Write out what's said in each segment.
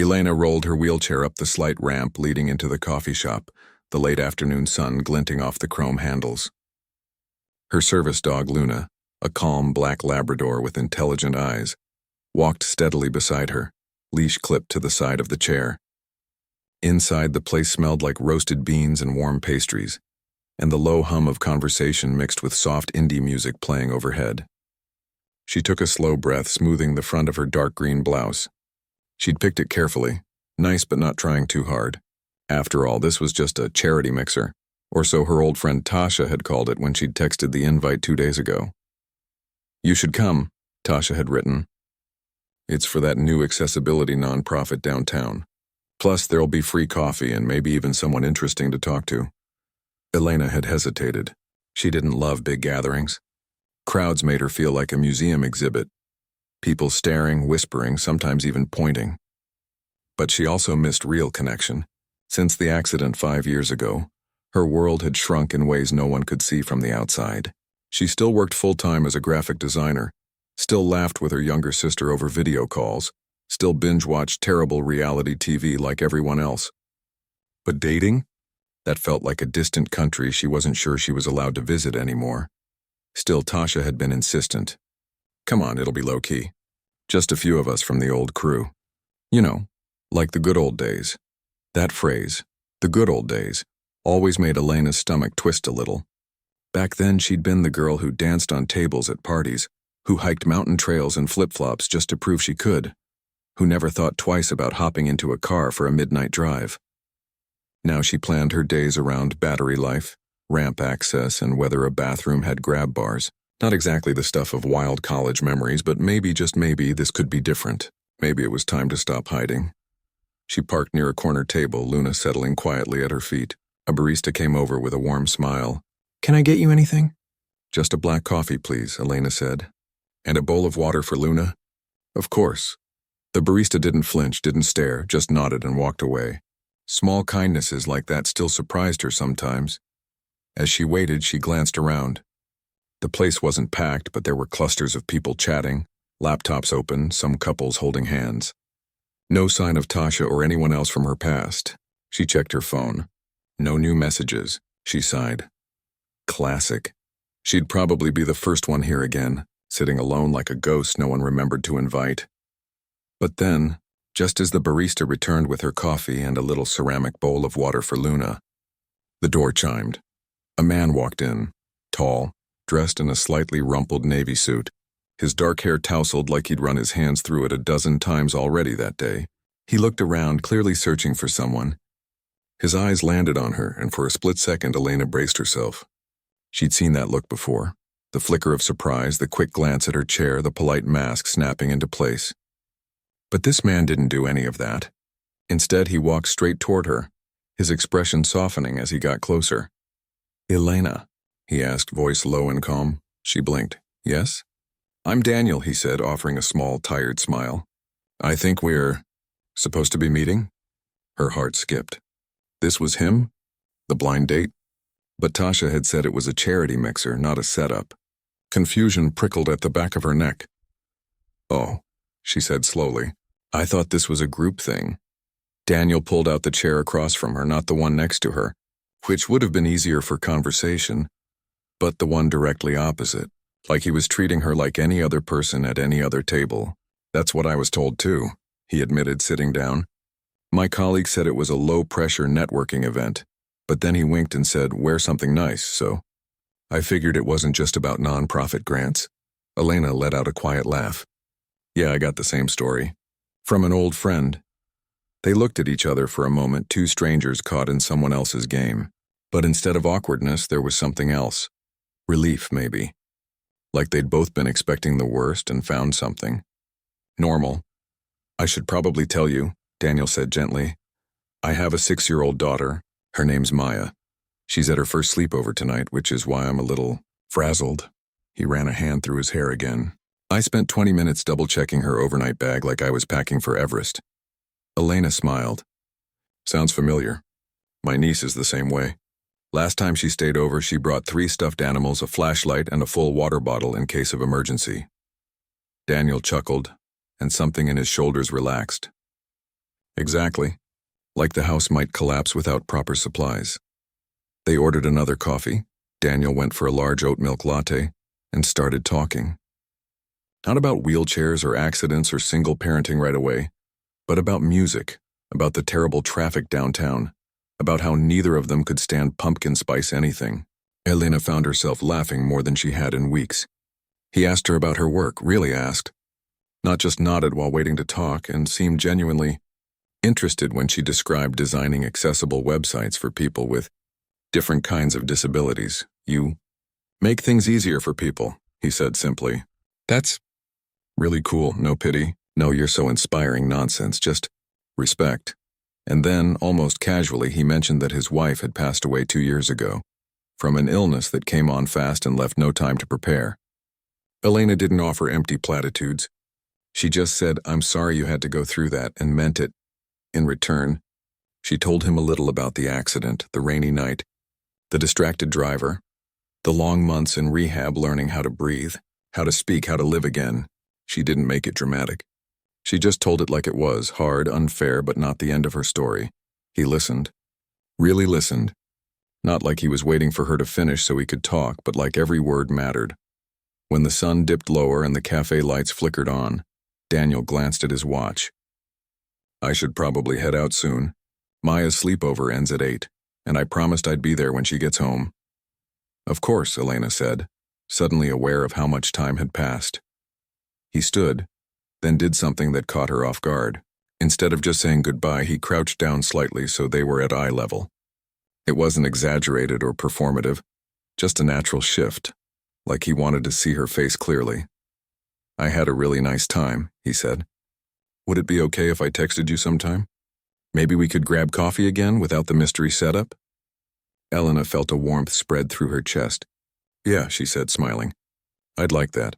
Elena rolled her wheelchair up the slight ramp leading into the coffee shop, the late afternoon sun glinting off the chrome handles. Her service dog, Luna, a calm black Labrador with intelligent eyes, walked steadily beside her, leash clipped to the side of the chair. Inside, the place smelled like roasted beans and warm pastries, and the low hum of conversation mixed with soft indie music playing overhead. She took a slow breath, smoothing the front of her dark green blouse. She'd picked it carefully, nice but not trying too hard. After all, this was just a charity mixer, or so her old friend Tasha had called it when she'd texted the invite 2 days ago. "You should come," Tasha had written. "It's for that new accessibility nonprofit downtown. Plus, there'll be free coffee and maybe even someone interesting to talk to." Elena had hesitated. She didn't love big gatherings. Crowds made her feel like a museum exhibit. People staring, whispering, sometimes even pointing. But she also missed real connection. Since the accident 5 years ago, her world had shrunk in ways no one could see from the outside. She still worked full-time as a graphic designer, still laughed with her younger sister over video calls, still binge-watched terrible reality TV like everyone else. But dating? That felt like a distant country she wasn't sure she was allowed to visit anymore. Still, Tasha had been insistent. "Come on, it'll be low-key. Just a few of us from the old crew. You know, like the good old days." That phrase, the good old days, always made Elena's stomach twist a little. Back then, she'd been the girl who danced on tables at parties, who hiked mountain trails in flip-flops just to prove she could, who never thought twice about hopping into a car for a midnight drive. Now she planned her days around battery life, ramp access, and whether a bathroom had grab bars. Not exactly the stuff of wild college memories, but maybe, just maybe, this could be different. Maybe it was time to stop hiding. She parked near a corner table, Luna settling quietly at her feet. A barista came over with a warm smile. "Can I get you anything?" "Just a black coffee, please," Elena said. "And a bowl of water for Luna?" "Of course." The barista didn't flinch, didn't stare, just nodded and walked away. Small kindnesses like that still surprised her sometimes. As she waited, she glanced around. The place wasn't packed, but there were clusters of people chatting, laptops open, some couples holding hands. No sign of Tasha or anyone else from her past. She checked her phone. No new messages. She sighed. Classic. She'd probably be the first one here again, sitting alone like a ghost no one remembered to invite. But then, just as the barista returned with her coffee and a little ceramic bowl of water for Luna, the door chimed. A man walked in, tall, dressed in a slightly rumpled navy suit, his dark hair tousled like he'd run his hands through it a dozen times already that day. He looked around, clearly searching for someone. His eyes landed on her, and for a split second Elena braced herself. She'd seen that look before. The flicker of surprise, the quick glance at her chair, the polite mask snapping into place. But this man didn't do any of that. Instead, he walked straight toward her, his expression softening as he got closer. "Elena?" he asked, voice low and calm. She blinked. "Yes?" "I'm Daniel," he said, offering a small, tired smile. "I think we're supposed to be meeting?" Her heart skipped. This was him? The blind date? But Tasha had said it was a charity mixer, not a setup. Confusion prickled at the back of her neck. "Oh," she said slowly. "I thought this was a group thing." Daniel pulled out the chair across from her, not the one next to her, which would have been easier for conversation, but the one directly opposite, like he was treating her like any other person at any other table. "That's what I was told too," he admitted, sitting down. "My colleague said it was a low-pressure networking event, but then he winked and said, 'Wear something nice,' so I figured it wasn't just about nonprofit grants." Elena let out a quiet laugh. "Yeah, I got the same story. From an old friend." They looked at each other for a moment, two strangers caught in someone else's game. But instead of awkwardness, there was something else. Relief, maybe. Like they'd both been expecting the worst and found something. Normal. "I should probably tell you," Daniel said gently. "I have a 6-year-old daughter. Her name's Maya. She's at her first sleepover tonight, which is why I'm a little frazzled." He ran a hand through his hair again. "I spent 20 minutes double-checking her overnight bag like I was packing for Everest." Elena smiled. "Sounds familiar. My niece is the same way. Last time she stayed over, she brought 3 stuffed animals, a flashlight, and a full water bottle in case of emergency." Daniel chuckled, and something in his shoulders relaxed. Exactly. Like the house might collapse without proper supplies. They ordered another coffee. Daniel went for a large oat milk latte and started talking. Not about wheelchairs or accidents or single parenting right away, but about music, about the terrible traffic downtown, about how neither of them could stand pumpkin spice anything. Elena found herself laughing more than she had in weeks. He asked her about her work, really asked. Not just nodded while waiting to talk, and seemed genuinely interested when she described designing accessible websites for people with different kinds of disabilities. You make things easier for people, he said simply. That's really cool, no pity. No, you're so inspiring nonsense, just respect. And then, almost casually, he mentioned that his wife had passed away 2 years ago, from an illness that came on fast and left no time to prepare. Elena didn't offer empty platitudes. She just said, "I'm sorry you had to go through that," and meant it. In return, she told him a little about the accident, the rainy night, the distracted driver, the long months in rehab learning how to breathe, how to speak, how to live again. She didn't make it dramatic. She just told it like it was, hard, unfair, but not the end of her story. He listened. Really listened. Not like he was waiting for her to finish so he could talk, but like every word mattered. When the sun dipped lower and the cafe lights flickered on, Daniel glanced at his watch. "I should probably head out soon. Maya's sleepover ends at 8, and I promised I'd be there when she gets home." "Of course," Elena said, suddenly aware of how much time had passed. He stood, then did something that caught her off guard. Instead of just saying goodbye, he crouched down slightly so they were at eye level. It wasn't exaggerated or performative, just a natural shift, like he wanted to see her face clearly. "I had a really nice time," he said. "Would it be okay if I texted you sometime? Maybe we could grab coffee again without the mystery setup?" Elena felt a warmth spread through her chest. "Yeah," she said, smiling. "I'd like that."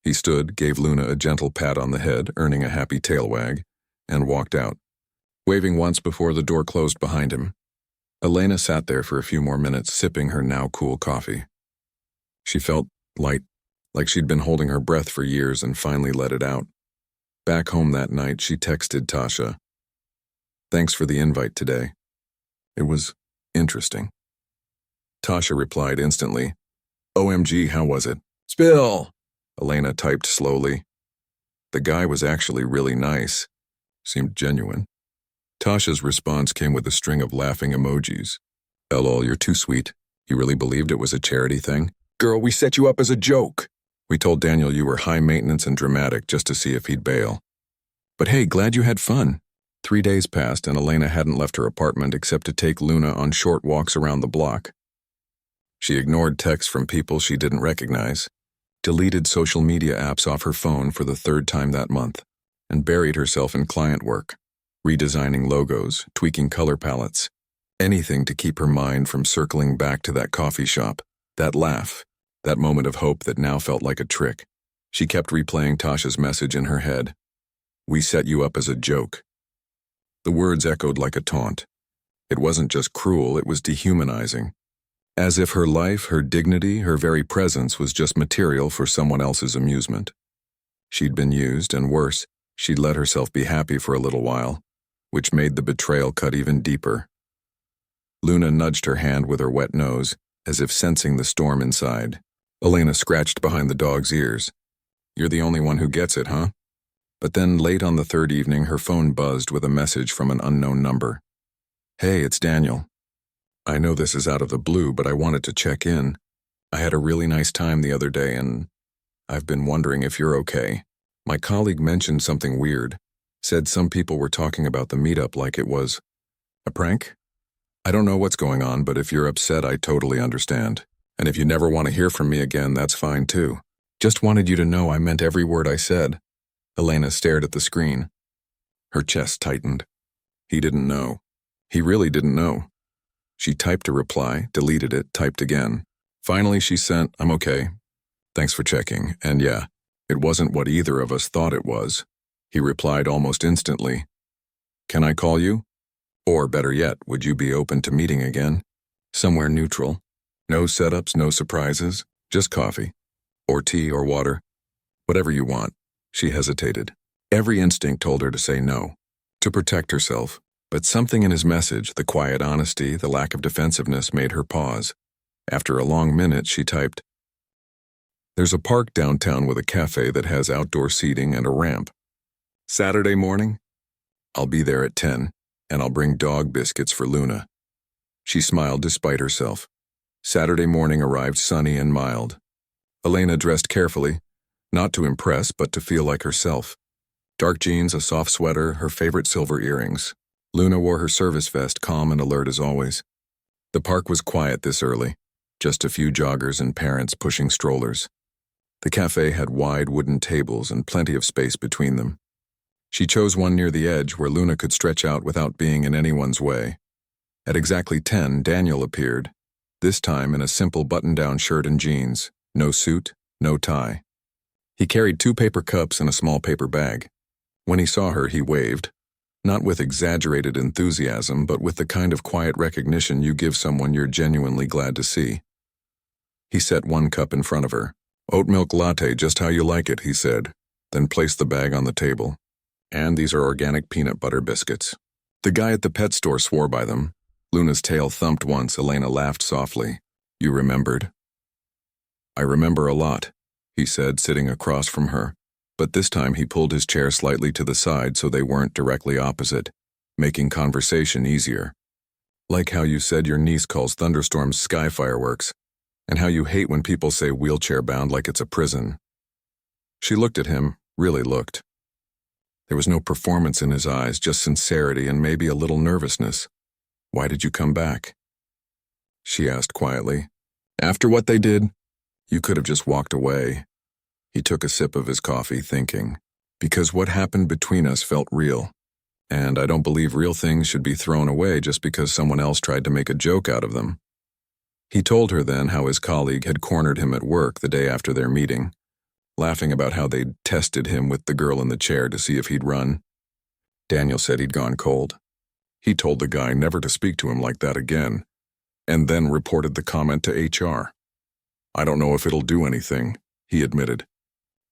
He stood, gave Luna a gentle pat on the head, earning a happy tail wag, and walked out, waving once before the door closed behind him. Elena sat there for a few more minutes, sipping her now cool coffee. She felt light, like she'd been holding her breath for years and finally let it out. Back home that night, she texted Tasha, "Thanks for the invite today. It was interesting." Tasha replied instantly, "OMG, how was it?" "Spill!" Elena typed slowly. The guy was actually really nice. Seemed genuine. Tasha's response came with a string of laughing emojis. "LOL, you're too sweet. You really believed it was a charity thing?" "Girl, we set you up as a joke. We told Daniel you were high maintenance and dramatic just to see if he'd bail. But hey, glad you had fun." 3 days passed and Elena hadn't left her apartment except to take Luna on short walks around the block. She ignored texts from people she didn't recognize, deleted social media apps off her phone for the 3rd time that month, and buried herself in client work, redesigning logos, tweaking color palettes, anything to keep her mind from circling back to that coffee shop, that laugh, that moment of hope that now felt like a trick. She kept replaying Tasha's message in her head. "We set you up as a joke." The words echoed like a taunt. It wasn't just cruel, it was dehumanizing. As if her life, her dignity, her very presence was just material for someone else's amusement. She'd been used, and worse, she'd let herself be happy for a little while, which made the betrayal cut even deeper. Luna nudged her hand with her wet nose, as if sensing the storm inside. Elena scratched behind the dog's ears. "You're the only one who gets it, huh?" But then, late on the 3rd evening, her phone buzzed with a message from an unknown number. "Hey, it's Daniel. I know this is out of the blue, but I wanted to check in. I had a really nice time the other day, and I've been wondering if you're okay. My colleague mentioned something weird, said some people were talking about the meetup like it was a prank. I don't know what's going on, but if you're upset, I totally understand. And if you never want to hear from me again, that's fine too. Just wanted you to know I meant every word I said." Elena stared at the screen. Her chest tightened. He didn't know. He really didn't know. She typed a reply, deleted it, typed again. Finally, she sent, "I'm okay. Thanks for checking." And yeah, it wasn't what either of us thought it was. He replied almost instantly, "Can I call you? Or better yet, would you be open to meeting again? Somewhere neutral. No setups, no surprises, just coffee. Or tea or water. Whatever you want." She hesitated. Every instinct told her to say no. to protect herself, but something in his message, the quiet honesty, the lack of defensiveness, made her pause. After a long minute, she typed, "There's a park downtown with a cafe that has outdoor seating and a ramp. Saturday morning? I'll be there at 10, and I'll bring dog biscuits for Luna." She smiled despite herself. Saturday morning arrived sunny and mild. Elena dressed carefully, not to impress but to feel like herself. Dark jeans, a soft sweater, her favorite silver earrings. Luna wore her service vest, calm and alert as always. The park was quiet this early, just a few joggers and parents pushing strollers. The cafe had wide wooden tables and plenty of space between them. She chose one near the edge where Luna could stretch out without being in anyone's way. At exactly 10, Daniel appeared, this time in a simple button-down shirt and jeans, no suit, no tie. He carried 2 paper cups and a small paper bag. When he saw her, he waved, not with exaggerated enthusiasm, but with the kind of quiet recognition you give someone you're genuinely glad to see. He set 1 cup in front of her. "Oat milk latte, just how you like it," he said, then placed the bag on the table. "And these are organic peanut butter biscuits." The guy at the pet store swore by them. Luna's tail thumped once. Elena laughed softly. "You remembered?" "I remember a lot," he said, sitting across from her. But this time he pulled his chair slightly to the side so they weren't directly opposite, making conversation easier. "Like how you said your niece calls thunderstorms sky fireworks, and how you hate when people say wheelchair-bound like it's a prison." She looked at him, really looked. There was no performance in his eyes, just sincerity and maybe a little nervousness. "Why did you come back?" she asked quietly. "After what they did? You could have just walked away." He took a sip of his coffee, thinking, "Because what happened between us felt real. And I don't believe real things should be thrown away just because someone else tried to make a joke out of them." He told her then how his colleague had cornered him at work the day after their meeting, laughing about how they'd tested him with the girl in the chair to see if he'd run. Daniel said he'd gone cold. He told the guy never to speak to him like that again, and then reported the comment to HR. "I don't know if it'll do anything," he admitted.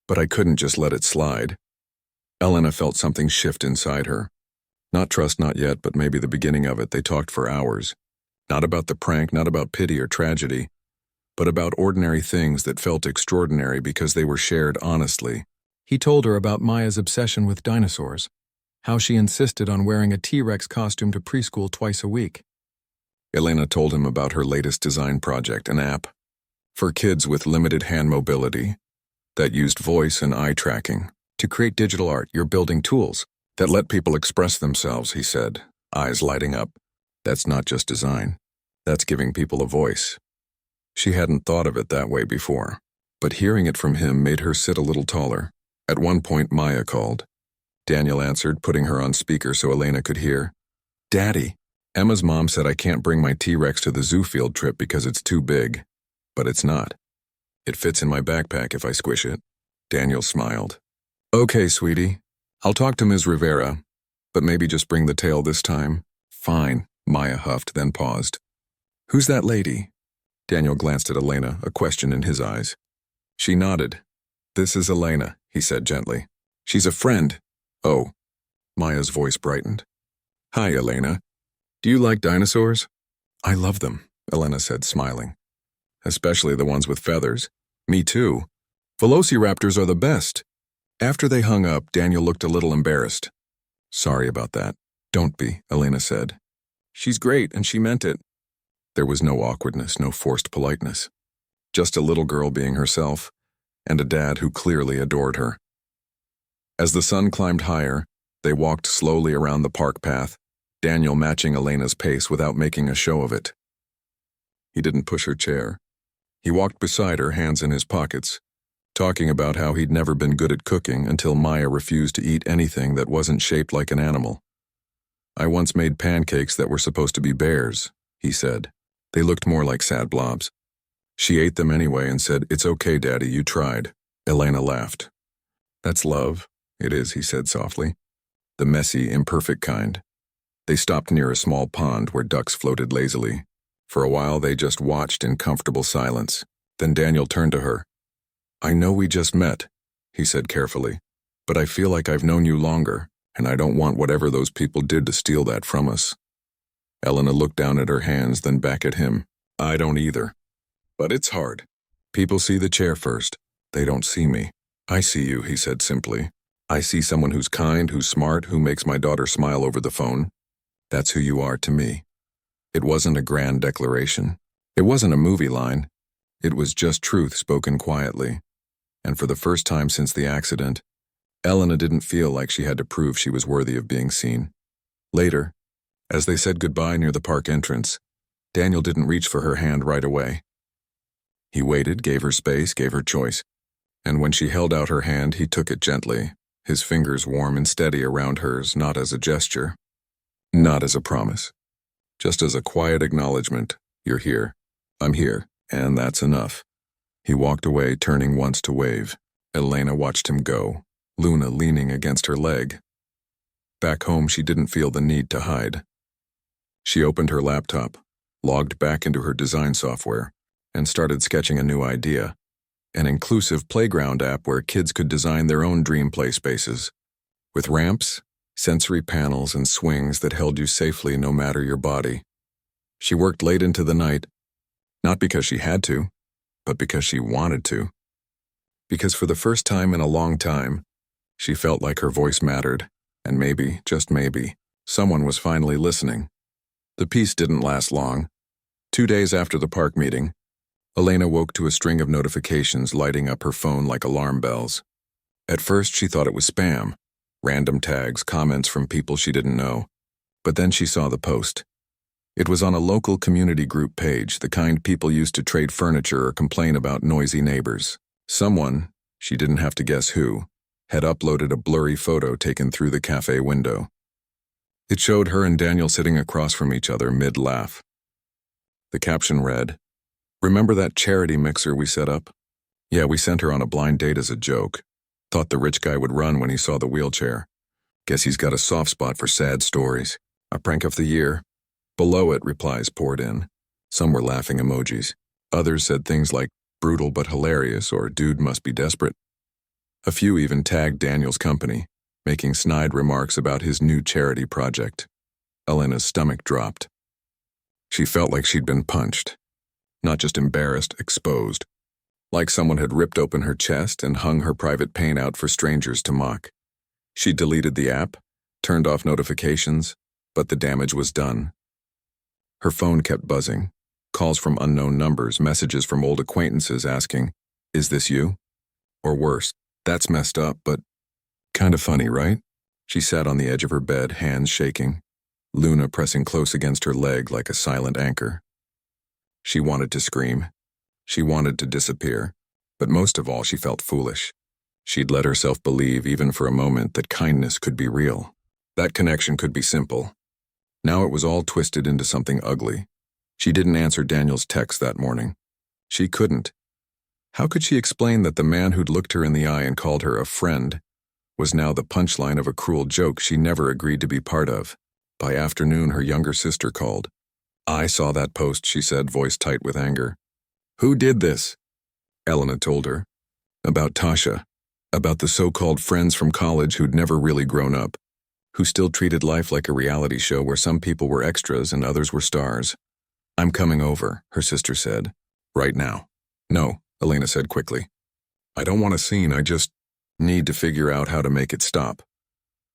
"But I couldn't just let it slide." Elena felt something shift inside her. Not trust, not yet, but maybe the beginning of it. They talked for hours. Not about the prank, not about pity or tragedy, but about ordinary things that felt extraordinary because they were shared honestly. He told her about Maya's obsession with dinosaurs, how she insisted on wearing a T-Rex costume to preschool twice a week. Elena told him about her latest design project, an app for kids with limited hand mobility that used voice and eye tracking. "To create digital art, you're building tools that let people express themselves," he said, eyes lighting up. "That's not just design. That's giving people a voice." She hadn't thought of it that way before, but hearing it from him made her sit a little taller. At one point, Maya called. Daniel answered, putting her on speaker so Elena could hear. "Daddy, Emma's mom said I can't bring my T-Rex to the zoo field trip because it's too big. But it's not. It fits in my backpack if I squish it." Daniel smiled. "Okay, sweetie. I'll talk to Ms. Rivera, but maybe just bring the tail this time." "Fine," Maya huffed, then paused. "Who's that lady?" Daniel glanced at Elena, a question in his eyes. She nodded. "This is Elena," he said gently. "She's a friend." "Oh." Maya's voice brightened. "Hi, Elena. Do you like dinosaurs?" "I love them," Elena said, smiling. "Especially the ones with feathers." "Me too. Velociraptors are the best." After they hung up, Daniel looked a little embarrassed. "Sorry about that." "Don't be," Elena said. "She's great, and she meant it." There was no awkwardness, no forced politeness. Just a little girl being herself, and a dad who clearly adored her. As the sun climbed higher, they walked slowly around the park path, Daniel matching Elena's pace without making a show of it. He didn't push her chair. He walked beside her, hands in his pockets, talking about how he'd never been good at cooking until Maya refused to eat anything that wasn't shaped like an animal. "I once made pancakes that were supposed to be bears," he said. "They looked more like sad blobs. She ate them anyway and said, 'It's okay, Daddy, you tried.'" Elena laughed. "That's love." "It is," he said softly. "The messy, imperfect kind." They stopped near a small pond where ducks floated lazily. For a while they just watched in comfortable silence. Then Daniel turned to her. "I know we just met," he said carefully, "but I feel like I've known you longer. and I don't want whatever those people did to steal that from us. Elena looked down at her hands, then back at him. I don't either. But it's hard. People see the chair first. They don't see me. I see you, he said simply. I see someone who's kind, who's smart, who makes my daughter smile over the phone. That's who you are to me. It wasn't a grand declaration. It wasn't a movie line. It was just truth spoken quietly. And for the first time since the accident, Elena didn't feel like she had to prove she was worthy of being seen. Later, as they said goodbye near the park entrance, Daniel didn't reach for her hand right away. He waited, gave her space, gave her choice. And when she held out her hand, he took it gently, his fingers warm and steady around hers, not as a gesture, not as a promise, just as a quiet acknowledgement. You're here. I'm here. And that's enough. He walked away, turning once to wave. Elena watched him go, Luna leaning against her leg. Back home, she didn't feel the need to hide. She opened her laptop, logged back into her design software, and started sketching a new idea. An inclusive playground app where kids could design their own dream play spaces, with ramps, sensory panels, and swings that held you safely no matter your body. She worked late into the night, not because she had to, but because she wanted to. Because for the first time in a long time, she felt like her voice mattered, and maybe, just maybe, someone was finally listening. The peace didn't last long. 2 days after the park meeting, Elena woke to a string of notifications lighting up her phone like alarm bells. At first, she thought it was spam, random tags, comments from people she didn't know. But then she saw the post. It was on a local community group page, the kind people used to trade furniture or complain about noisy neighbors. Someone, she didn't have to guess who, had uploaded a blurry photo taken through the cafe window. It showed her and Daniel sitting across from each other mid-laugh. The caption read, "Remember that charity mixer we set up? Yeah, we sent her on a blind date as a joke. Thought the rich guy would run when he saw the wheelchair. Guess he's got a soft spot for sad stories. A prank of the year." Below it, replies poured in. Some were laughing emojis. Others said things like, "Brutal but hilarious," or "Dude must be desperate." A few even tagged Daniel's company, making snide remarks about his new charity project. Elena's stomach dropped. She felt like she'd been punched. Not just embarrassed, exposed. Like someone had ripped open her chest and hung her private pain out for strangers to mock. She deleted the app, turned off notifications, but the damage was done. Her phone kept buzzing. Calls from unknown numbers, messages from old acquaintances asking, "Is this you?" Or worse, "That's messed up, but kind of funny, right?" She sat on the edge of her bed, hands shaking, Luna pressing close against her leg like a silent anchor. She wanted to scream. She wanted to disappear. But most of all, she felt foolish. She'd let herself believe, even for a moment, that kindness could be real. That connection could be simple. Now it was all twisted into something ugly. She didn't answer Daniel's text that morning. She couldn't. How could she explain that the man who'd looked her in the eye and called her a friend was now the punchline of a cruel joke she never agreed to be part of? By afternoon, her younger sister called. "I saw that post," she said, voice tight with anger. "Who did this?" Elena told her. About Tasha. About the so-called friends from college who'd never really grown up, who still treated life like a reality show where some people were extras and others were stars. "I'm coming over," her sister said. "Right now." "No," Elena said quickly. "I don't want a scene, I just need to figure out how to make it stop."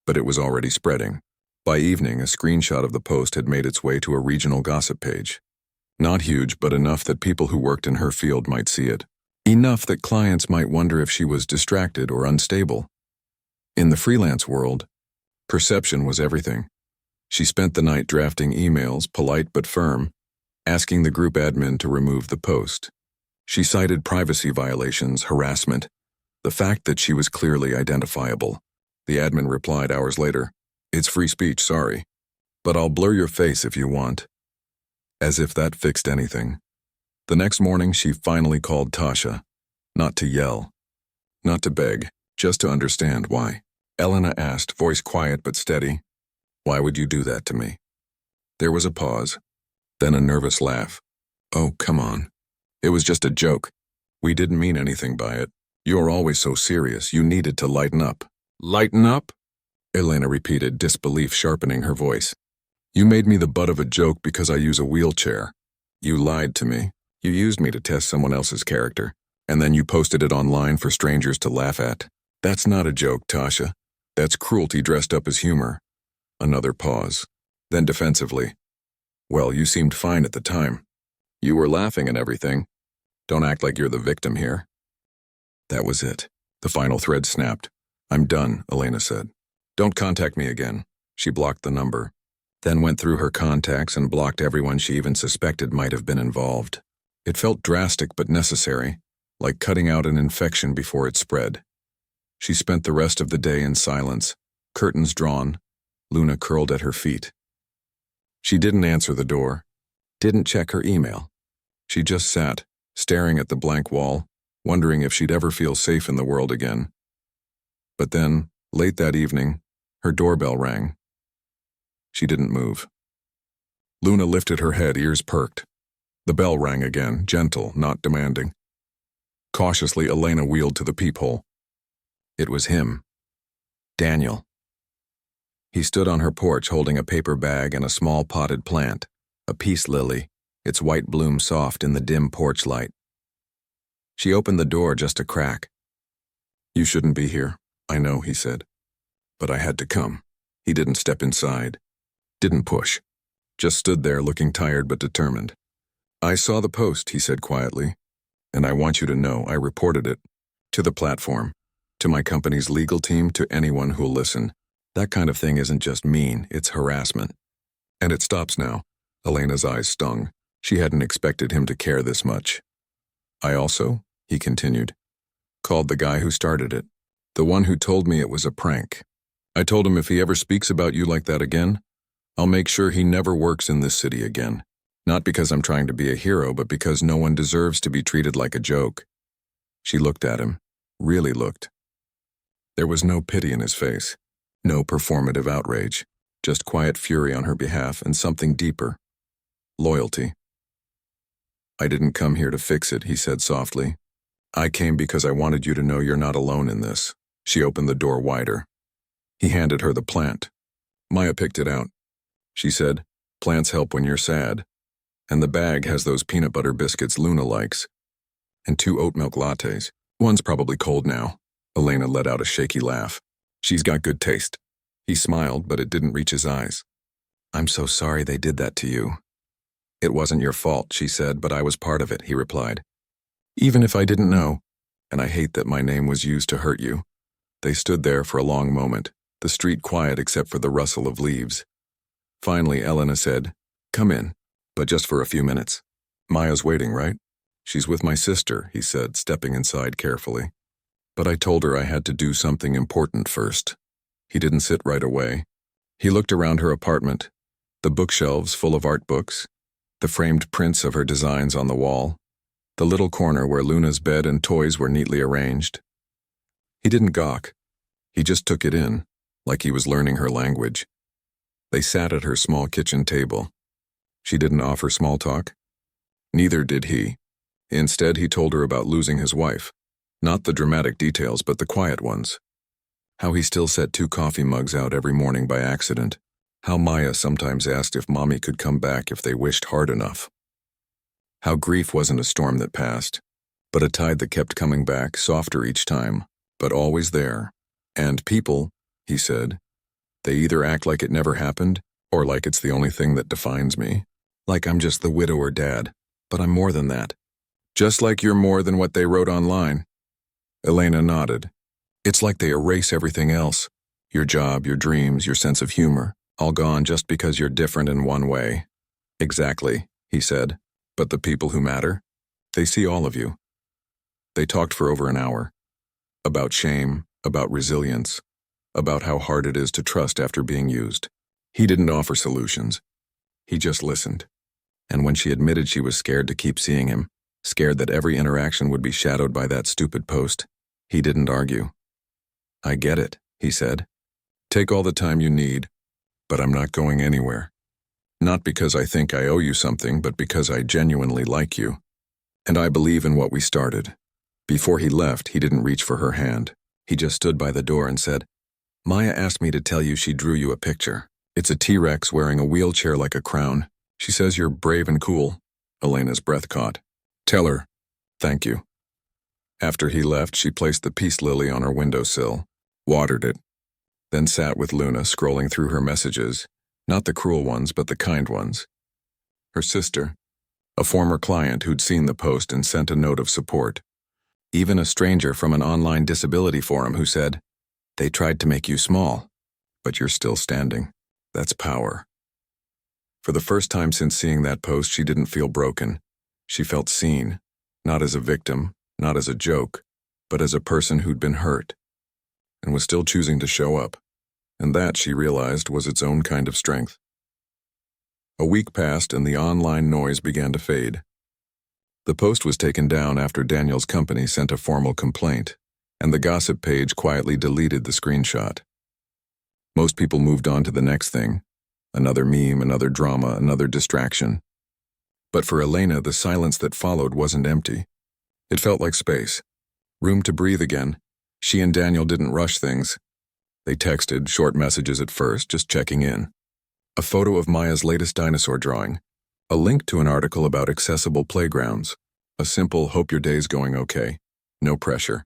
But it was already spreading. By evening, a screenshot of the post had made its way to a regional gossip page. Not huge, but enough that people who worked in her field might see it. Enough that clients might wonder if she was distracted or unstable. In the freelance world, perception was everything. She spent the night drafting emails, polite but firm, asking the group admin to remove the post. She cited privacy violations, harassment, the fact that she was clearly identifiable. The admin replied hours later, "It's free speech, sorry, but I'll blur your face if you want." As if that fixed anything. The next morning, she finally called Tasha, not to yell, not to beg, just to understand why. Elena asked, voice quiet but steady, "Why would you do that to me?" There was a pause, then a nervous laugh. "Oh, come on. It was just a joke. We didn't mean anything by it. You're always so serious. You needed to lighten up." "Lighten up?" Elena repeated, disbelief sharpening her voice. You made me the butt of a joke because I use a wheelchair. You lied to me. You used me to test someone else's character, and then you posted it online for strangers to laugh at. That's not a joke, Tasha. That's cruelty dressed up as humor. Another pause. Then defensively. Well, you seemed fine at the time. You were laughing and everything. Don't act like you're the victim here. That was it. The final thread snapped. I'm done, Elena said. Don't contact me again. She blocked the number, then went through her contacts and blocked everyone she even suspected might have been involved. It felt drastic but necessary, like cutting out an infection before it spread. She spent the rest of the day in silence, curtains drawn, Luna curled at her feet. She didn't answer the door, didn't check her email. She just sat, staring at the blank wall, wondering if she'd ever feel safe in the world again. But then, late that evening, her doorbell rang. She didn't move. Luna lifted her head, ears perked. The bell rang again, gentle, not demanding. Cautiously, Elena wheeled to the peephole. It was him. Daniel. He stood on her porch holding a paper bag and a small potted plant, a peace lily, its white bloom soft in the dim porch light. She opened the door just a crack. You shouldn't be here, I know, he said. But I had to come. He didn't step inside. Didn't push. Just stood there looking tired but determined. I saw the post, he said quietly, and I want you to know I reported it. To the platform, to my company's legal team, to anyone who'll listen. That kind of thing isn't just mean, it's harassment. And it stops now. Elena's eyes stung. She hadn't expected him to care this much. I also, he continued, called the guy who started it, the one who told me it was a prank. I told him if he ever speaks about you like that again, I'll make sure he never works in this city again. Not because I'm trying to be a hero, but because no one deserves to be treated like a joke. She looked at him, really looked. There was no pity in his face, no performative outrage, just quiet fury on her behalf and something deeper. Loyalty. I didn't come here to fix it, he said softly. I came because I wanted you to know you're not alone in this. She opened the door wider. He handed her the plant. Maya picked it out. She said, plants help when you're sad. And the bag has those peanut butter biscuits Luna likes. And 2 oat milk lattes. One's probably cold now. Elena let out a shaky laugh. She's got good taste. He smiled, but it didn't reach his eyes. I'm so sorry they did that to you. It wasn't your fault, she said, but I was part of it, he replied. Even if I didn't know, and I hate that my name was used to hurt you. They stood there for a long moment, the street quiet except for the rustle of leaves. Finally, Elena said, come in, but just for a few minutes. Maya's waiting, right? She's with my sister, he said, stepping inside carefully. But I told her I had to do something important first. He didn't sit right away. He looked around her apartment, the bookshelves full of art books, the framed prints of her designs on the wall, the little corner where Luna's bed and toys were neatly arranged. He didn't gawk. He just took it in, like he was learning her language. They sat at her small kitchen table. She didn't offer small talk. Neither did he. Instead, he told her about losing his wife. Not the dramatic details, but the quiet ones. How he still set 2 coffee mugs out every morning by accident. How Maya sometimes asked if Mommy could come back if they wished hard enough. How grief wasn't a storm that passed, but a tide that kept coming back, softer each time, but always there. And people, he said, they either act like it never happened, or like it's the only thing that defines me. Like I'm just the widower dad, but I'm more than that. Just like you're more than what they wrote online. Elena nodded. It's like they erase everything else. Your job, your dreams, your sense of humor, all gone just because you're different in one way. Exactly, he said. But the people who matter, they see all of you. They talked for over an hour. About shame, about resilience, about how hard it is to trust after being used. He didn't offer solutions. He just listened. And when she admitted she was scared to keep seeing him, scared that every interaction would be shadowed by that stupid post, he didn't argue. I get it, he said. Take all the time you need, but I'm not going anywhere. Not because I think I owe you something, but because I genuinely like you. And I believe in what we started. Before he left, he didn't reach for her hand. He just stood by the door and said, Maya asked me to tell you she drew you a picture. It's a T-Rex wearing a wheelchair like a crown. She says you're brave and cool. Elena's breath caught. Tell her. Thank you. After he left, she placed the peace lily on her windowsill, watered it, then sat with Luna scrolling through her messages, not the cruel ones but the kind ones. Her sister, a former client who'd seen the post and sent a note of support. Even a stranger from an online disability forum who said, "They tried to make you small, but you're still standing. That's power." For the first time since seeing that post, she didn't feel broken. She felt seen, not as a victim, not as a joke, but as a person who'd been hurt, and was still choosing to show up. And that, she realized, was its own kind of strength. A week passed and the online noise began to fade. The post was taken down after Daniel's company sent a formal complaint, and the gossip page quietly deleted the screenshot. Most people moved on to the next thing. Another meme, another drama, another distraction. But for Elena, the silence that followed wasn't empty. It felt like space. Room to breathe again. She and Daniel didn't rush things. They texted, short messages at first, just checking in. A photo of Maya's latest dinosaur drawing. A link to an article about accessible playgrounds. A simple "hope your day's going okay." No pressure.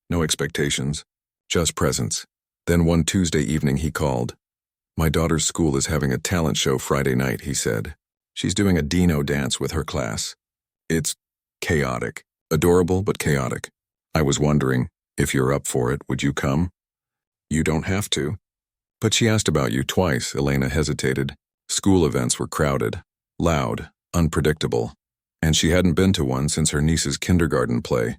No expectations. Just presence. Then one Tuesday evening he called. "My daughter's school is having a talent show Friday night," he said. "She's doing a dino dance with her class. It's chaotic. Adorable, but chaotic. I was wondering, if you're up for it, would you come?" "You don't have to." "But she asked about you twice," Elena hesitated. School events were crowded, loud, unpredictable, and she hadn't been to one since her niece's kindergarten play.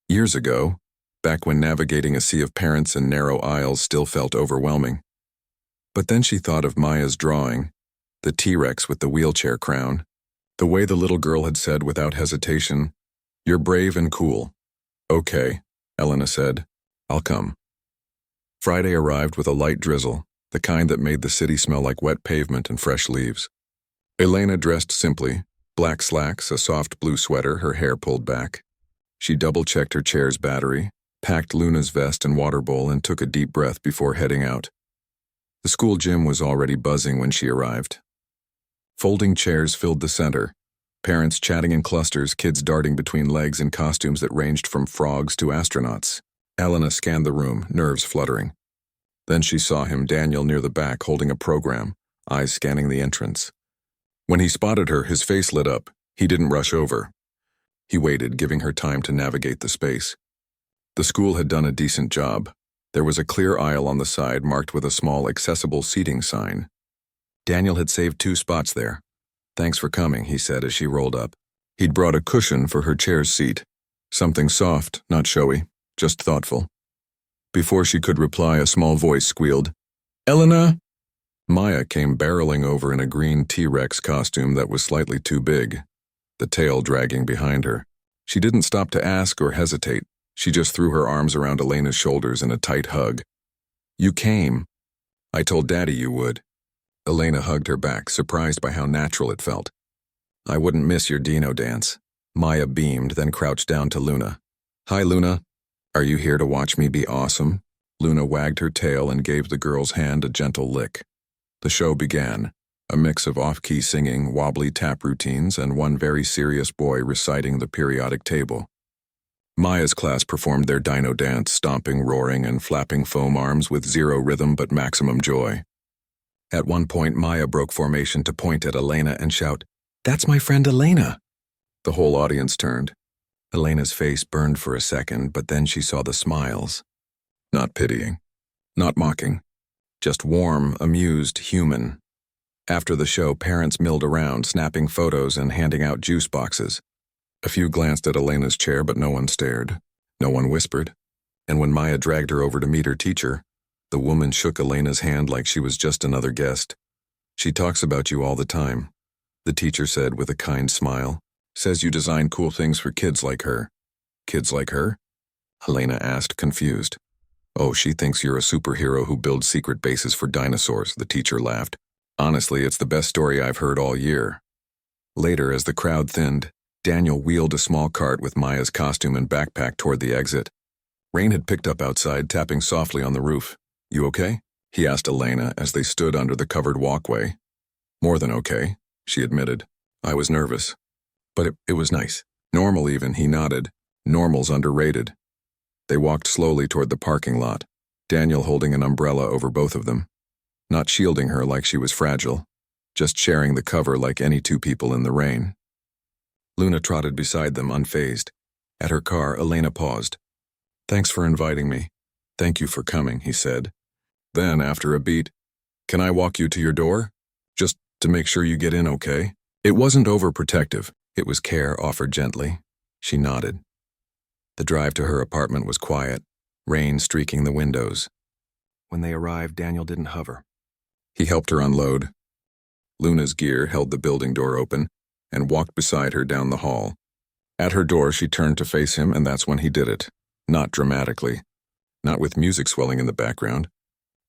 Years ago, back when navigating a sea of parents and narrow aisles still felt overwhelming. But then she thought of Maya's drawing, the T-Rex with the wheelchair crown, the way the little girl had said without hesitation, "You're brave and cool." "Okay," Elena said. "I'll come." Friday arrived with a light drizzle, the kind that made the city smell like wet pavement and fresh leaves. Elena dressed simply, black slacks, a soft blue sweater, her hair pulled back. She double-checked her chair's battery, packed Luna's vest and water bowl, and took a deep breath before heading out. The school gym was already buzzing when she arrived. Folding chairs filled the center, parents chatting in clusters, kids darting between legs in costumes that ranged from frogs to astronauts. Elena scanned the room, nerves fluttering. Then she saw him, Daniel, near the back, holding a program, eyes scanning the entrance. When he spotted her, his face lit up. He didn't rush over. He waited, giving her time to navigate the space. The school had done a decent job. There was a clear aisle on the side marked with a small accessible seating sign. Daniel had saved 2 spots there. "Thanks for coming," he said as she rolled up. He'd brought a cushion for her chair's seat. Something soft, not showy, just thoughtful. Before she could reply, a small voice squealed, "Elena!" Maya came barreling over in a green T-Rex costume that was slightly too big, the tail dragging behind her. She didn't stop to ask or hesitate. She just threw her arms around Elena's shoulders in a tight hug. "You came. I told Daddy you would." Elena hugged her back, surprised by how natural it felt. "I wouldn't miss your dino dance." Maya beamed, then crouched down to Luna. "Hi, Luna. Are you here to watch me be awesome?" Luna wagged her tail and gave the girl's hand a gentle lick. The show began, a mix of off-key singing, wobbly tap routines, and one very serious boy reciting the periodic table. Maya's class performed their dino dance, stomping, roaring, and flapping foam arms with zero rhythm but maximum joy. At one point, Maya broke formation to point at Elena and shout, "That's my friend Elena!" The whole audience turned. Elena's face burned for a second, but then she saw the smiles. Not pitying, not mocking, just warm, amused, human. After the show, parents milled around, snapping photos and handing out juice boxes. A few glanced at Elena's chair, but no one stared. No one whispered. And when Maya dragged her over to meet her teacher, the woman shook Elena's hand like she was just another guest. "She talks about you all the time," the teacher said with a kind smile. "Says you design cool things for kids like her." "Kids like her?" Elena asked, confused. "Oh, she thinks you're a superhero who builds secret bases for dinosaurs," the teacher laughed. "Honestly, it's the best story I've heard all year." Later, as the crowd thinned, Daniel wheeled a small cart with Maya's costume and backpack toward the exit. Rain had picked up outside, tapping softly on the roof. "You okay?" he asked Elena as they stood under the covered walkway. "More than okay," she admitted. "I was nervous. But it was nice." "Normal even," he nodded. "Normal's underrated." They walked slowly toward the parking lot, Daniel holding an umbrella over both of them, not shielding her like she was fragile, just sharing the cover like any two people in the rain. Luna trotted beside them, unfazed. At her car, Elena paused. "Thanks for inviting me." "Thank you for coming," he said. Then, after a beat, "Can I walk you to your door? Just to make sure you get in okay?" It wasn't overprotective. It was care offered gently. She nodded. The drive to her apartment was quiet, rain streaking the windows. When they arrived, Daniel didn't hover. He helped her unload. Luna's gear held the building door open and walked beside her down the hall. At her door, she turned to face him, and that's when he did it. Not dramatically. Not with music swelling in the background.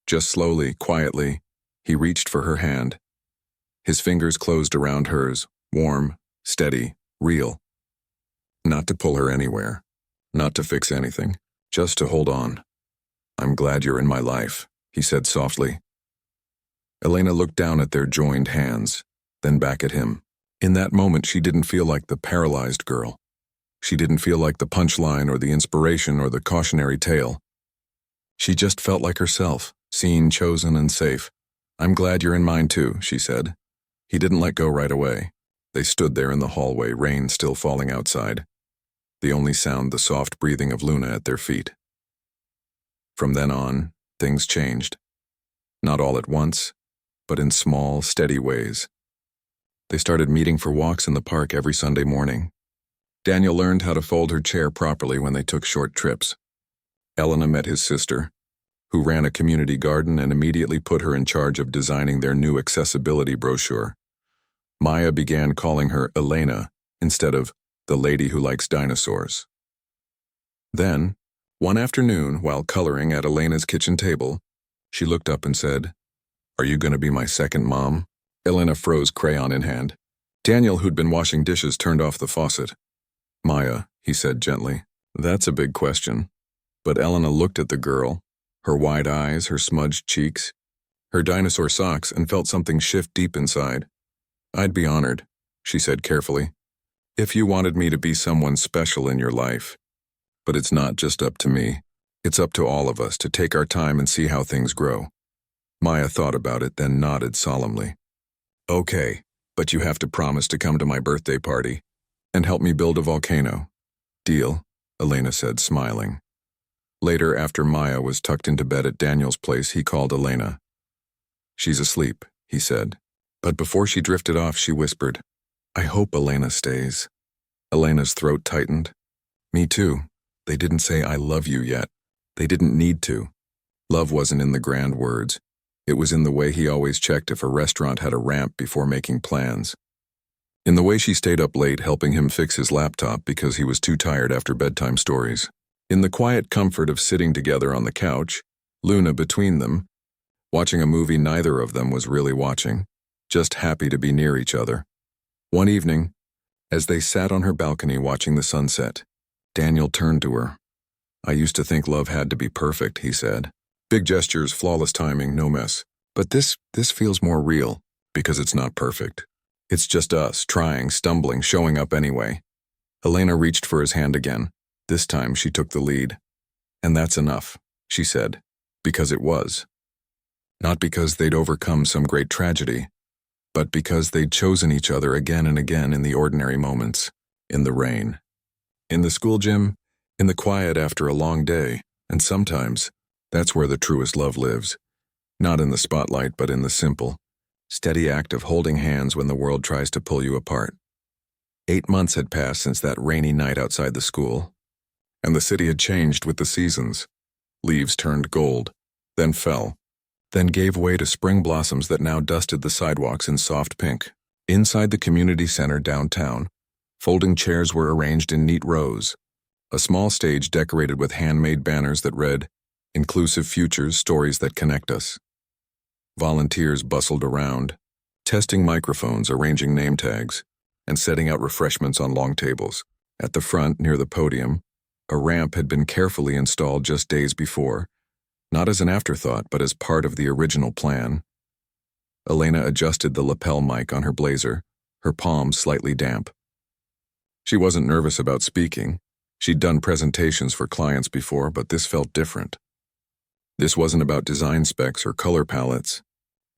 Just slowly, quietly, he reached for her hand. His fingers closed around hers, warm, steady, real. Not to pull her anywhere. Not to fix anything. Just to hold on. "I'm glad you're in my life," he said softly. Elena looked down at their joined hands, then back at him. In that moment, she didn't feel like the paralyzed girl. She didn't feel like the punchline or the inspiration or the cautionary tale. She just felt like herself, seen, chosen, and safe. "I'm glad you're in mine too," she said. He didn't let go right away. They stood there in the hallway, rain still falling outside. The only sound, the soft breathing of Luna at their feet. From then on, things changed. Not all at once, but in small, steady ways. They started meeting for walks in the park every Sunday morning. Daniel learned how to fold her chair properly when they took short trips. Elena met his sister, who ran a community garden and immediately put her in charge of designing their new accessibility brochure. Maya began calling her Elena instead of the lady who likes dinosaurs. Then, one afternoon, while coloring at Elena's kitchen table, she looked up and said, "Are you going to be my second mom?" Elena froze, crayon in hand. Daniel, who'd been washing dishes, turned off the faucet. "Maya," he said gently, "that's a big question." But Elena looked at the girl, her wide eyes, her smudged cheeks, her dinosaur socks, and felt something shift deep inside. "I'd be honored," she said carefully, "if you wanted me to be someone special in your life. But it's not just up to me. It's up to all of us to take our time and see how things grow." Maya thought about it, then nodded solemnly. "Okay, but you have to promise to come to my birthday party and help me build a volcano." "Deal," Elena said, smiling. Later, after Maya was tucked into bed at Daniel's place, he called Elena. "She's asleep," he said. But before she drifted off, she whispered, "I hope Elena stays." Elena's throat tightened. "Me too. They didn't say I love you yet. They didn't need to." Love wasn't in the grand words. It was in the way he always checked if a restaurant had a ramp before making plans. In the way she stayed up late helping him fix his laptop because he was too tired after bedtime stories. In the quiet comfort of sitting together on the couch, Luna between them, watching a movie neither of them was really watching, just happy to be near each other. One evening, as they sat on her balcony watching the sunset, Daniel turned to her. "I used to think love had to be perfect," he said. "Big gestures, flawless timing, no mess. But this feels more real, because it's not perfect. It's just us, trying, stumbling, showing up anyway." Elena reached for his hand again. This time she took the lead. "And that's enough," she said, because it was. Not because they'd overcome some great tragedy, but because they'd chosen each other again and again in the ordinary moments, in the rain, in the school gym, in the quiet after a long day, and sometimes that's where the truest love lives. Not in the spotlight, but in the simple, steady act of holding hands when the world tries to pull you apart. 8 months had passed since that rainy night outside the school, and the city had changed with the seasons. Leaves turned gold, then fell, then gave way to spring blossoms that now dusted the sidewalks in soft pink. Inside the community center downtown, folding chairs were arranged in neat rows, a small stage decorated with handmade banners that read, "Inclusive Futures, Stories That Connect Us." Volunteers bustled around, testing microphones, arranging name tags, and setting out refreshments on long tables. At the front, near the podium, a ramp had been carefully installed just days before, not as an afterthought, but as part of the original plan. Elena adjusted the lapel mic on her blazer, her palms slightly damp. She wasn't nervous about speaking. She'd done presentations for clients before, but this felt different. This wasn't about design specs or color palettes.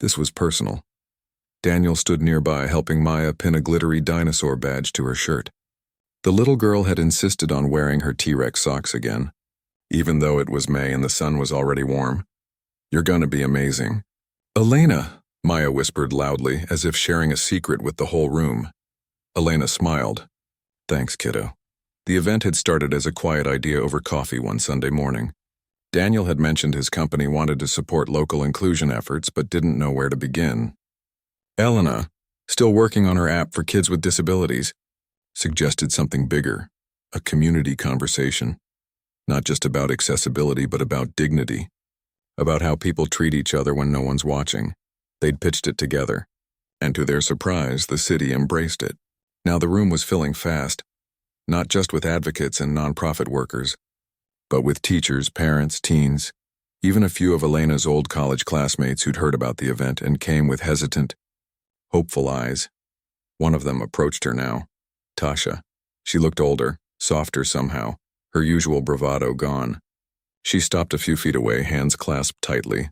This was personal. Daniel stood nearby, helping Maya pin a glittery dinosaur badge to her shirt. The little girl had insisted on wearing her T-Rex socks again, even though it was May and the sun was already warm. "You're gonna be amazing." "Elena," Maya whispered loudly, as if sharing a secret with the whole room. Elena smiled. "Thanks, kiddo." The event had started as a quiet idea over coffee one Sunday morning. Daniel had mentioned his company wanted to support local inclusion efforts but didn't know where to begin. Elena, still working on her app for kids with disabilities, suggested something bigger, a community conversation. Not just about accessibility, but about dignity. About how people treat each other when no one's watching. They'd pitched it together. And to their surprise, the city embraced it. Now the room was filling fast, not just with advocates and nonprofit workers, but with teachers, parents, teens, even a few of Elena's old college classmates who'd heard about the event and came with hesitant, hopeful eyes. One of them approached her now. Tasha. She looked older, softer somehow, her usual bravado gone. She stopped a few feet away, hands clasped tightly.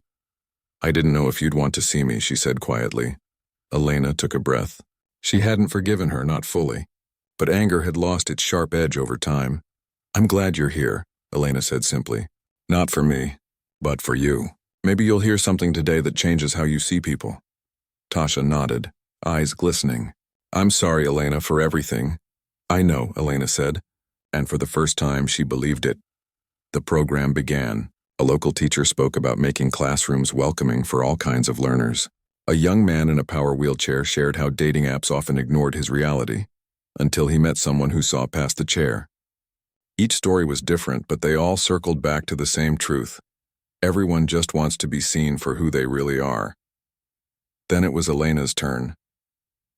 "I didn't know if you'd want to see me," she said quietly. Elena took a breath. She hadn't forgiven her, not fully, but anger had lost its sharp edge over time. "I'm glad you're here," Elena said simply. "Not for me, but for you. Maybe you'll hear something today that changes how you see people." Tasha nodded, eyes glistening. "I'm sorry, Elena, for everything." "I know," Elena said, and for the first time she believed it. The program began. A local teacher spoke about making classrooms welcoming for all kinds of learners. A young man in a power wheelchair shared how dating apps often ignored his reality, until he met someone who saw past the chair. Each story was different, but they all circled back to the same truth. Everyone just wants to be seen for who they really are. Then it was Elena's turn.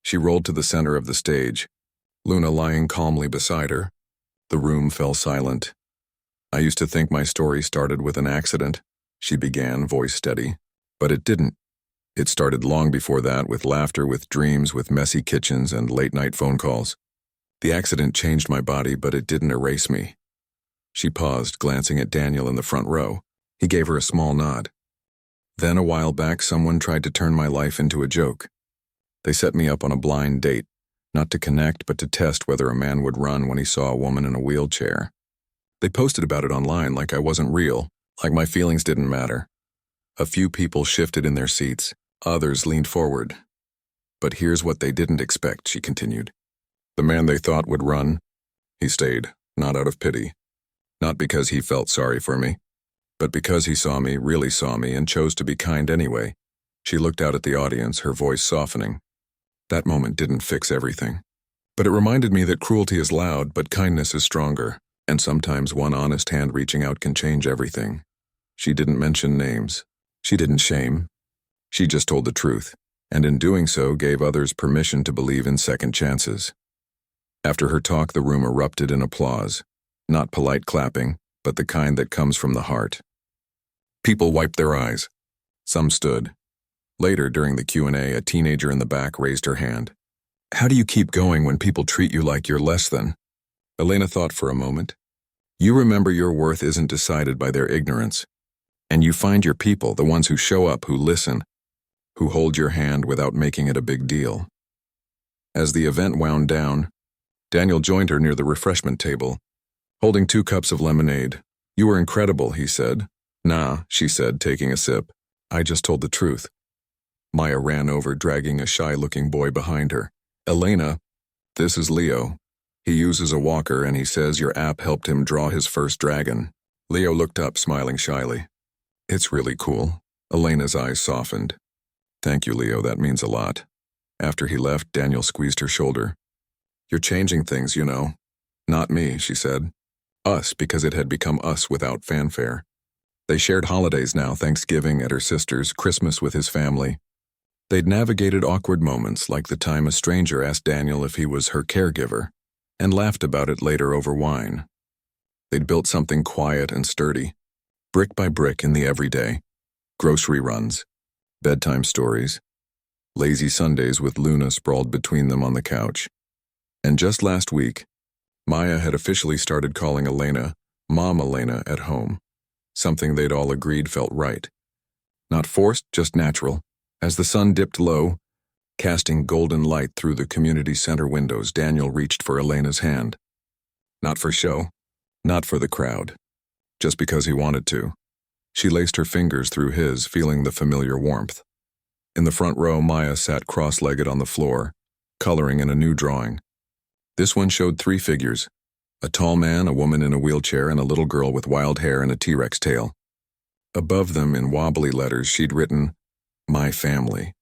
She rolled to the center of the stage, Luna lying calmly beside her. The room fell silent. "I used to think my story started with an accident," she began, voice steady. "But it didn't. It started long before that, with laughter, with dreams, with messy kitchens and late-night phone calls. The accident changed my body, but it didn't erase me." She paused, glancing at Daniel in the front row. He gave her a small nod. "Then a while back, someone tried to turn my life into a joke. They set me up on a blind date, not to connect, but to test whether a man would run when he saw a woman in a wheelchair. They posted about it online like I wasn't real, like my feelings didn't matter. A few people shifted in their seats. Others leaned forward. But here's what they didn't expect," she continued. "The man they thought would run, he stayed, not out of pity. Not because he felt sorry for me, but because he saw me, really saw me, and chose to be kind anyway." She looked out at the audience, her voice softening. "That moment didn't fix everything. But it reminded me that cruelty is loud, but kindness is stronger, and sometimes one honest hand reaching out can change everything." She didn't mention names. She didn't shame. She just told the truth, and in doing so gave others permission to believe in second chances. After her talk, the room erupted in applause. Not polite clapping, but the kind that comes from the heart. People wiped their eyes. Some stood. Later, during the Q&A, a teenager in the back raised her hand. "How do you keep going when people treat you like you're less than?" Elena thought for a moment. "You remember your worth isn't decided by their ignorance. And you find your people, the ones who show up, who listen, who hold your hand without making it a big deal." As the event wound down, Daniel joined her near the refreshment table, holding 2 cups of lemonade. "You were incredible," he said. "Nah," she said, taking a sip. "I just told the truth." Maya ran over, dragging a shy-looking boy behind her. "Elena, this is Leo. He uses a walker, and he says your app helped him draw his first dragon." Leo looked up, smiling shyly. "It's really cool." Elena's eyes softened. "Thank you, Leo, that means a lot." After he left, Daniel squeezed her shoulder. "You're changing things, you know." "Not me," she said. "Us, because it had become us without fanfare." They shared holidays now, Thanksgiving at her sister's, Christmas with his family. They'd navigated awkward moments, like the time a stranger asked Daniel if he was her caregiver, and laughed about it later over wine. They'd built something quiet and sturdy. brick by brick in the everyday. Grocery runs, bedtime stories, lazy Sundays with Luna sprawled between them on the couch. And just last week, Maya had officially started calling Elena Mom Elena at home, something they'd all agreed felt right. Not forced, just natural. As the sun dipped low, casting golden light through the community center windows, Daniel reached for Elena's hand. Not for show, not for the crowd, just because he wanted to. She laced her fingers through his, feeling the familiar warmth. In the front row, Maya sat cross-legged on the floor, coloring in a new drawing. This one showed 3 figures: a tall man, a woman in a wheelchair, and a little girl with wild hair and a T-Rex tail. Above them, in wobbly letters, she'd written, "My family."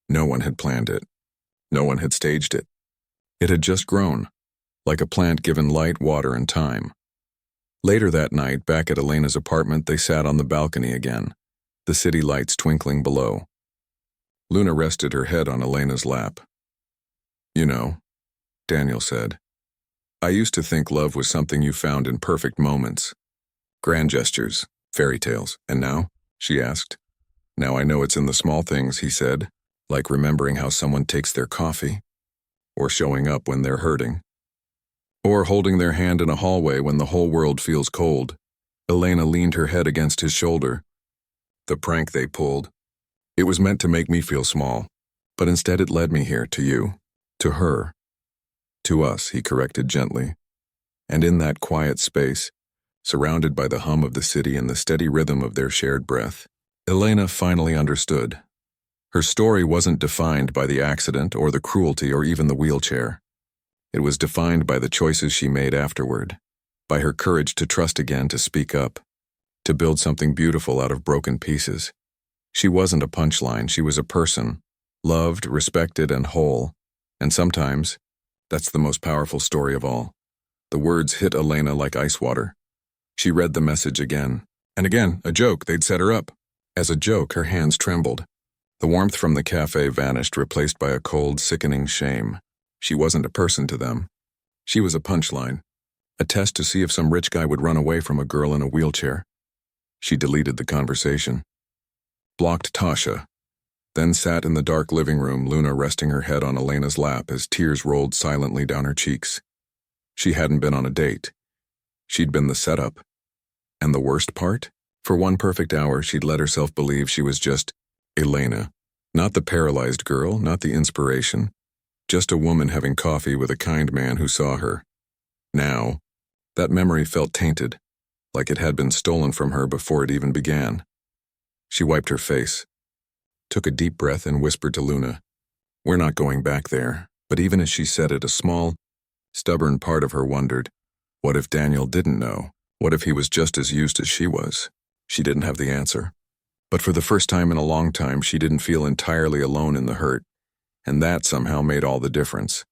No one had planned it. No one had staged it. It had just grown, like a plant given light, water, and time. Later that night, back at Elena's apartment, they sat on the balcony again, the city lights twinkling below. Luna rested her head on Elena's lap. "You know," Daniel said, "I used to think love was something you found in perfect moments. Grand gestures, fairy tales. And now?" she asked. "Now I know it's in the small things," he said, "like remembering how someone takes their coffee, or showing up when they're hurting, or holding their hand in a hallway when the whole world feels cold." Elena leaned her head against his shoulder. "The prank they pulled. It was meant to make me feel small, but instead it led me here, to you, to her. To us," he corrected gently. And in that quiet space, surrounded by the hum of the city and the steady rhythm of their shared breath, Elena finally understood. Her story wasn't defined by the accident or the cruelty or even the wheelchair. It was defined by the choices she made afterward, by her courage to trust again, to speak up, to build something beautiful out of broken pieces. She wasn't a punchline, she was a person, loved, respected, and whole. And sometimes, that's the most powerful story of all. The words hit Elena like ice water. She read the message again. And again, a joke, they'd set her up. As a joke, her hands trembled. The warmth from the cafe vanished, replaced by a cold, sickening shame. She wasn't a person to them. She was a punchline, a test to see if some rich guy would run away from a girl in a wheelchair. She deleted the conversation. Blocked Tasha. Then sat in the dark living room, Luna resting her head on Elena's lap as tears rolled silently down her cheeks. She hadn't been on a date. She'd been the setup. And the worst part? For one perfect hour, she'd let herself believe she was just Elena. Not the paralyzed girl, not the inspiration. Just a woman having coffee with a kind man who saw her. Now, that memory felt tainted, like it had been stolen from her before it even began. She wiped her face, took a deep breath, and whispered to Luna, "We're not going back there." But even as she said it, a small, stubborn part of her wondered, what if Daniel didn't know? What if he was just as used as she was? She didn't have the answer. But for the first time in a long time, she didn't feel entirely alone in the hurt, and that somehow made all the difference.